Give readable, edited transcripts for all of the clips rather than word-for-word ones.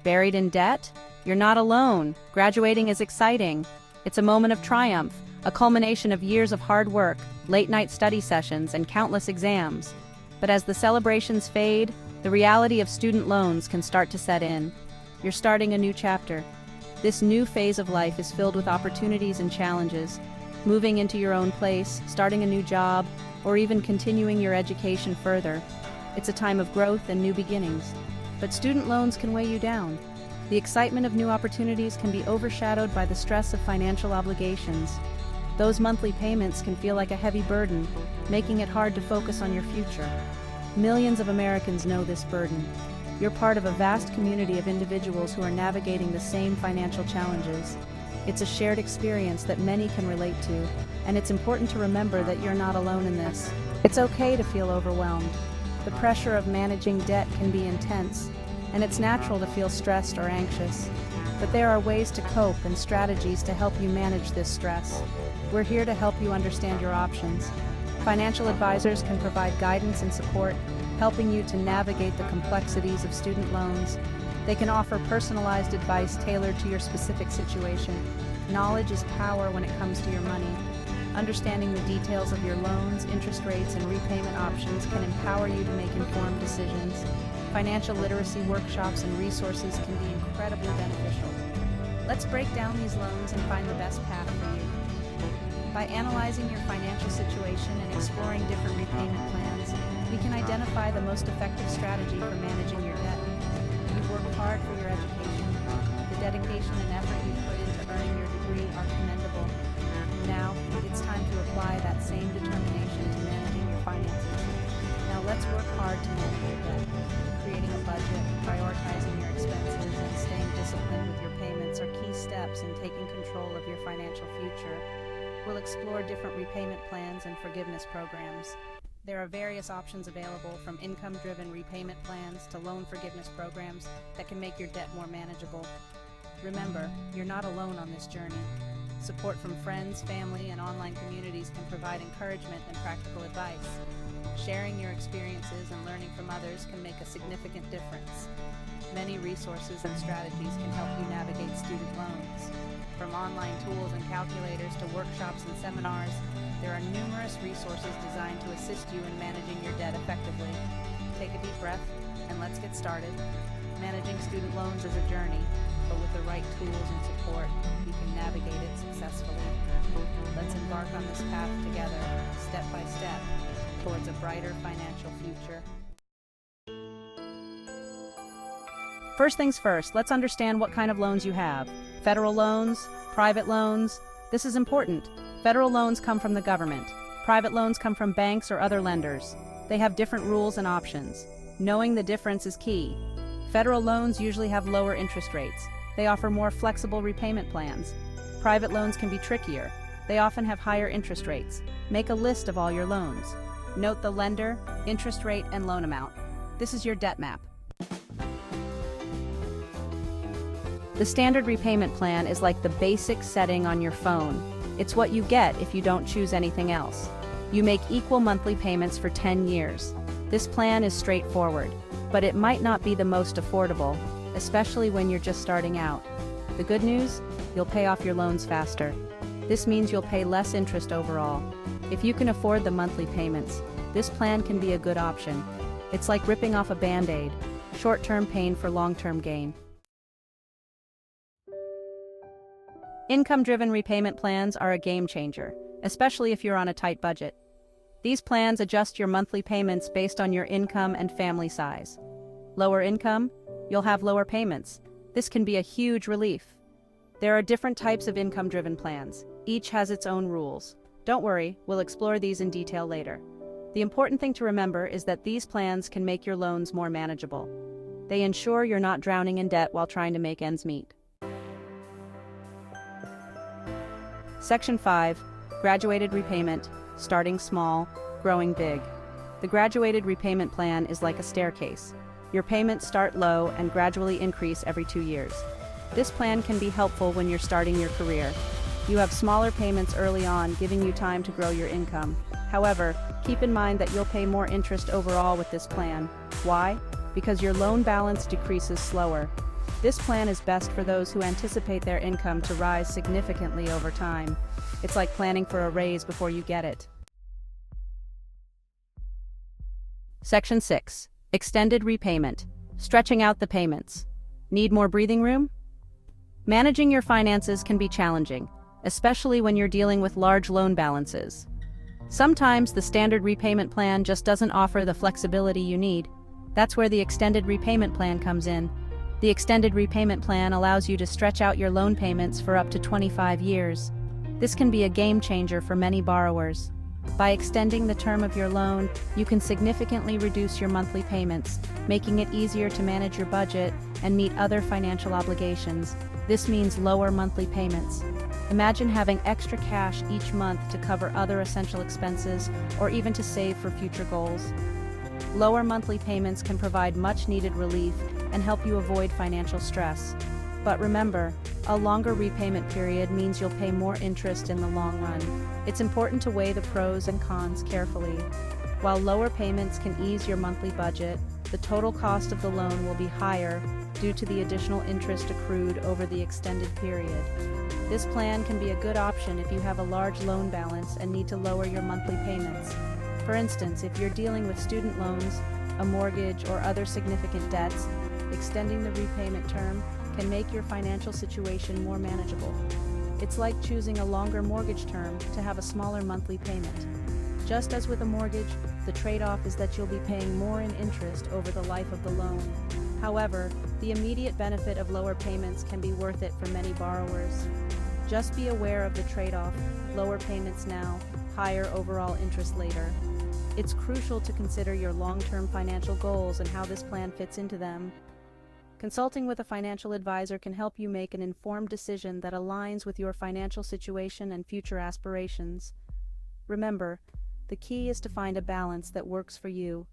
Buried in debt? You're not alone. Graduating is exciting. It's a moment of triumph, a culmination of years of hard work, late-night study sessions, and countless exams. But as the celebrations fade, the reality of student loans can start to set in. You're starting a new chapter. This new phase of life is filled with opportunities and challenges. Moving into your own place, starting a new job, or even continuing your education further. It's a time of growth and new beginnings. But student loans can weigh you down. The excitement of new opportunities can be overshadowed by the stress of financial obligations. Those monthly payments can feel like a heavy burden, making it hard to focus on your future. Millions of Americans know this burden. You're part of a vast community of individuals who are navigating the same financial challenges. It's a shared experience that many can relate to, and it's important to remember that you're not alone in this. It's okay to feel overwhelmed. The pressure of managing debt can be intense, and it's natural to feel stressed or anxious. But there are ways to cope and strategies to help you manage this stress. We're here to help you understand your options. Financial advisors can provide guidance and support, helping you to navigate the complexities of student loans. They can offer personalized advice tailored to your specific situation. Knowledge is power when it comes to your money. Understanding the details of your loans, interest rates, and repayment options can empower you to make informed decisions. Financial literacy workshops and resources can be incredibly beneficial. Let's break down these loans and find the best path for you. By analyzing your financial situation and exploring different repayment plans, we can identify the most effective strategy for managing your debt. You've worked hard for your education. The dedication and effort you've put into earning your degree are commendable. Now, it's time to apply that same determination to managing your finances. Now let's work hard to manage your debt. Creating a budget, prioritizing your expenses, and staying disciplined with your payments are key steps in taking control of your financial future. We'll explore different repayment plans and forgiveness programs. There are various options available, from income-driven repayment plans to loan forgiveness programs that can make your debt more manageable. Remember, you're not alone on this journey. Support from friends, family, and online communities can provide encouragement and practical advice. Sharing your experiences and learning from others can make a significant difference. Many resources and strategies can help you navigate student loans. From online tools and calculators to workshops and seminars, there are numerous resources designed to assist you in managing your debt effectively. Take a deep breath and let's get started. Managing student loans is a journey, but with the right tools and support, you can navigate it successfully. Let's embark on this path together, step by step, towards a brighter financial future. First things first, let's understand what kind of loans you have. Federal loans, private loans. This is important. Federal loans come from the government. Private loans come from banks or other lenders. They have different rules and options. Knowing the difference is key. Federal loans usually have lower interest rates. They offer more flexible repayment plans. Private loans can be trickier. They often have higher interest rates. Make a list of all your loans. Note the lender, interest rate, and loan amount. This is your debt map. The standard repayment plan is like the basic setting on your phone. It's what you get if you don't choose anything else. You make equal monthly payments for 10 years. This plan is straightforward, but it might not be the most affordable, especially when you're just starting out. The good news? You'll pay off your loans faster. This means you'll pay less interest overall. If you can afford the monthly payments, this plan can be a good option. It's like ripping off a Band-Aid, short-term pain for long-term gain. Income-driven repayment plans are a game changer, especially if you're on a tight budget. These plans adjust your monthly payments based on your income and family size. Lower income? You'll have lower payments. This can be a huge relief. There are different types of income-driven plans. Each has its own rules. Don't worry, we'll explore these in detail later. The important thing to remember is that these plans can make your loans more manageable. They ensure you're not drowning in debt while trying to make ends meet. Section 5. Graduated repayment, starting small, growing big. The graduated repayment plan is like a staircase. Your payments start low and gradually increase every 2 years. This plan can be helpful when you're starting your career. You have smaller payments early on, giving you time to grow your income. However, keep in mind that you'll pay more interest overall with this plan. Why? Because your loan balance decreases slower. This plan is best for those who anticipate their income to rise significantly over time. It's like planning for a raise before you get it. Section 6. Extended repayment. Stretching out the payments. Need more breathing room? Managing your finances can be challenging, especially when you're dealing with large loan balances. Sometimes the standard repayment plan just doesn't offer the flexibility you need. That's where the extended repayment plan comes in. The extended repayment plan allows you to stretch out your loan payments for up to 25 years. This can be a game changer for many borrowers. By extending the term of your loan, you can significantly reduce your monthly payments, making it easier to manage your budget and meet other financial obligations. This means lower monthly payments. Imagine having extra cash each month to cover other essential expenses or even to save for future goals. Lower monthly payments can provide much-needed relief and help you avoid financial stress. But remember, a longer repayment period means you'll pay more interest in the long run. It's important to weigh the pros and cons carefully. While lower payments can ease your monthly budget, the total cost of the loan will be higher due to the additional interest accrued over the extended period. This plan can be a good option if you have a large loan balance and need to lower your monthly payments. For instance, if you're dealing with student loans, a mortgage, or other significant debts, extending the repayment term can make your financial situation more manageable. It's like choosing a longer mortgage term to have a smaller monthly payment. Just as with a mortgage, the trade-off is that you'll be paying more in interest over the life of the loan. However, the immediate benefit of lower payments can be worth it for many borrowers. Just be aware of the trade-off: lower payments now, higher overall interest later. It's crucial to consider your long-term financial goals and how this plan fits into them. Consulting with a financial advisor can help you make an informed decision that aligns with your financial situation and future aspirations. Remember, the key is to find a balance that works for you.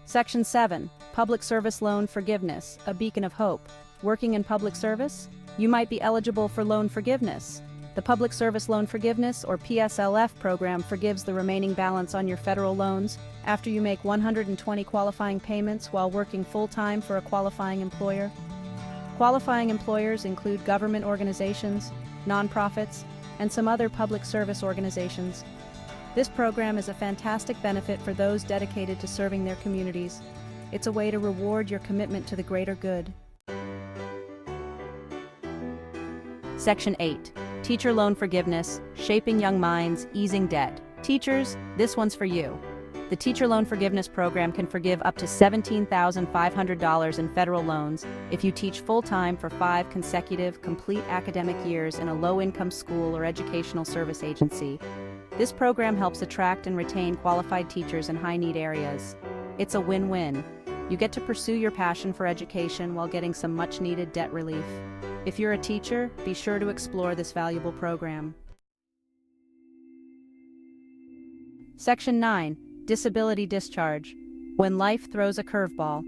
Section 7. Public Service Loan Forgiveness, a beacon of hope. Working in public service? You might be eligible for loan forgiveness. The Public Service Loan Forgiveness, or PSLF program, forgives the remaining balance on your federal loans after you make 120 qualifying payments while working full-time for a qualifying employer. Qualifying employers include government organizations, nonprofits, and some other public service organizations. This program is a fantastic benefit for those dedicated to serving their communities. It's a way to reward your commitment to the greater good. Section 8. Teacher Loan Forgiveness, Shaping Young Minds, Easing Debt. Teachers, this one's for you. The Teacher Loan Forgiveness Program can forgive up to $17,500 in federal loans if you teach full-time for 5 consecutive, complete academic years in a low-income school or educational service agency. This program helps attract and retain qualified teachers in high-need areas. It's a win-win. You get to pursue your passion for education while getting some much-needed debt relief. If you're a teacher, be sure to explore this valuable program. Section 9. Disability Discharge. When life throws a curveball.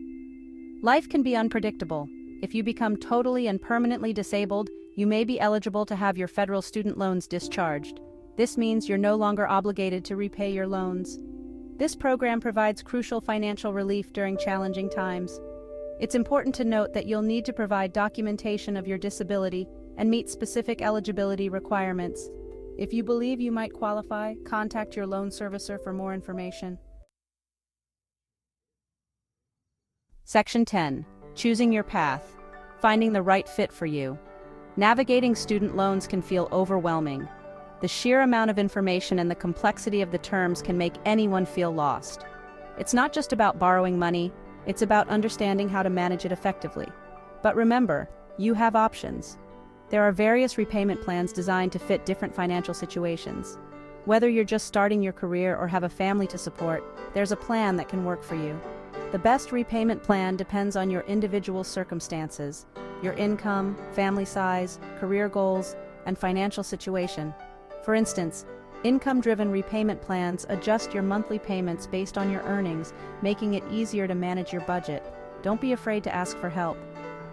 Life can be unpredictable. If you become totally and permanently disabled, you may be eligible to have your federal student loans discharged. This means you're no longer obligated to repay your loans. This program provides crucial financial relief during challenging times. It's important to note that you'll need to provide documentation of your disability and meet specific eligibility requirements. If you believe you might qualify, contact your loan servicer for more information. Section 10. Choosing your path. Finding the right fit for you. Navigating student loans can feel overwhelming. The sheer amount of information and the complexity of the terms can make anyone feel lost. It's not just about borrowing money, it's about understanding how to manage it effectively. But remember, you have options. There are various repayment plans designed to fit different financial situations. Whether you're just starting your career or have a family to support, there's a plan that can work for you. The best repayment plan depends on your individual circumstances, your income, family size, career goals, and financial situation. For instance, income-driven repayment plans adjust your monthly payments based on your earnings, making it easier to manage your budget. Don't be afraid to ask for help.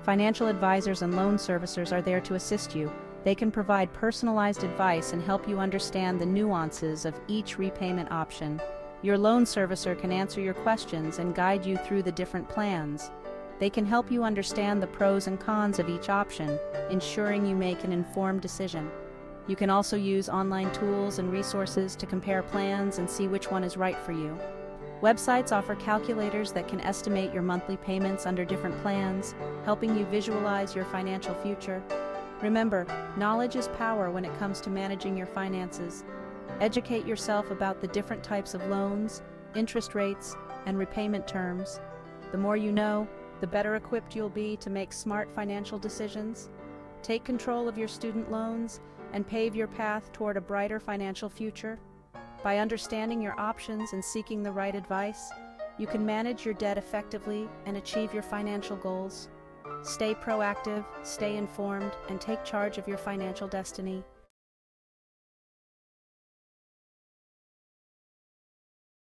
Financial advisors and loan servicers are there to assist you. They can provide personalized advice and help you understand the nuances of each repayment option. Your loan servicer can answer your questions and guide you through the different plans. They can help you understand the pros and cons of each option, ensuring you make an informed decision. You can also use online tools and resources to compare plans and see which one is right for you. Websites offer calculators that can estimate your monthly payments under different plans, helping you visualize your financial future. Remember, knowledge is power when it comes to managing your finances. Educate yourself about the different types of loans, interest rates, and repayment terms. The more you know, the better equipped you'll be to make smart financial decisions. Take control of your student loans and pave your path toward a brighter financial future. By understanding your options and seeking the right advice, you can manage your debt effectively and achieve your financial goals. Stay proactive, stay informed, and take charge of your financial destiny.